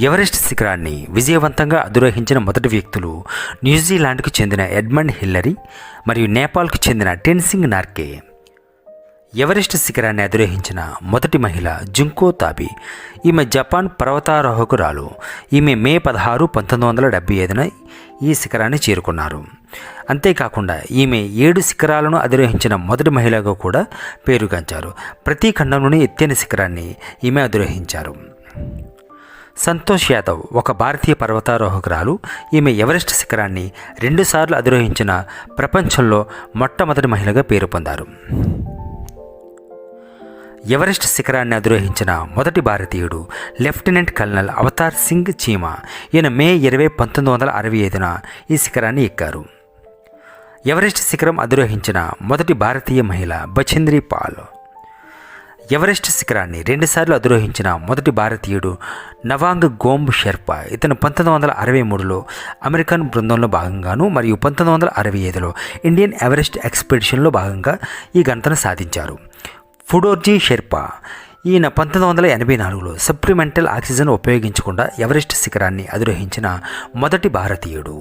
Everest శిఖరాన్ని విజయవంతంగా అధిరోహించిన మొదటి వ్యక్తులు న్యూజిలాండ్కు చెందిన ఎడ్మండ్ హిల్లరీ మరియు నేపాల్కు చెందిన టెన్సింగ్ నార్కే. ఎవరెస్ట్ శిఖరాన్ని అధిరోహించిన మొదటి మహిళ జుంకో తాబి. ఈమె జపాన్ పర్వతారోహకురాలు. ఈమె మే 16, 1975న ఈ శిఖరాన్ని చేరుకున్నారు. అంతేకాకుండా ఈమె 7 శిఖరాలను అధిరోహించిన మొదటి మహిళగా కూడా పేరుగాంచారు. ప్రతి ఖండంలోని ఎత్తైన శిఖరాన్ని ఈమె అధిరోహించారు. సంతోష్ యాదవ్ ఒక భారతీయ పర్వతారోహకురాలు. ఈమె ఎవరెస్ట్ శిఖరాన్ని 2 సార్లు అధిరోహించిన ప్రపంచంలో మొట్టమొదటి మహిళగా పేరు పొందారు. ఎవరెస్ట్ శిఖరాన్ని అధిరోహించిన మొదటి భారతీయుడు లెఫ్టినెంట్ కల్నల్ అవతార్ సింగ్ చీమా. ఈయన మే 20, 1965న ఈ శిఖరాన్ని ఎక్కారు. ఎవరెస్ట్ శిఖరం అధిరోహించిన మొదటి భారతీయ మహిళ బచేంద్రి పాల్. ఎవరెస్ట్ శిఖరాన్ని 2 సార్లు అధిరోహించిన మొదటి భారతీయుడు నవాంగ్ గోంబ్ షెర్పా. ఇతను 1963లో అమెరికన్ బృందంలో భాగంగాను మరియు 1965లో ఇండియన్ ఎవరెస్ట్ ఎక్స్పెడిషన్లో భాగంగా ఈ ఘనతను సాధించారు. ఫుడోర్జీ షెర్పా. ఈయన 1984లో సప్లిమెంటల్ ఆక్సిజన్ ఉపయోగించకుండా ఎవరెస్ట్ శిఖరాన్ని అధిరోహించిన మొదటి భారతీయుడు.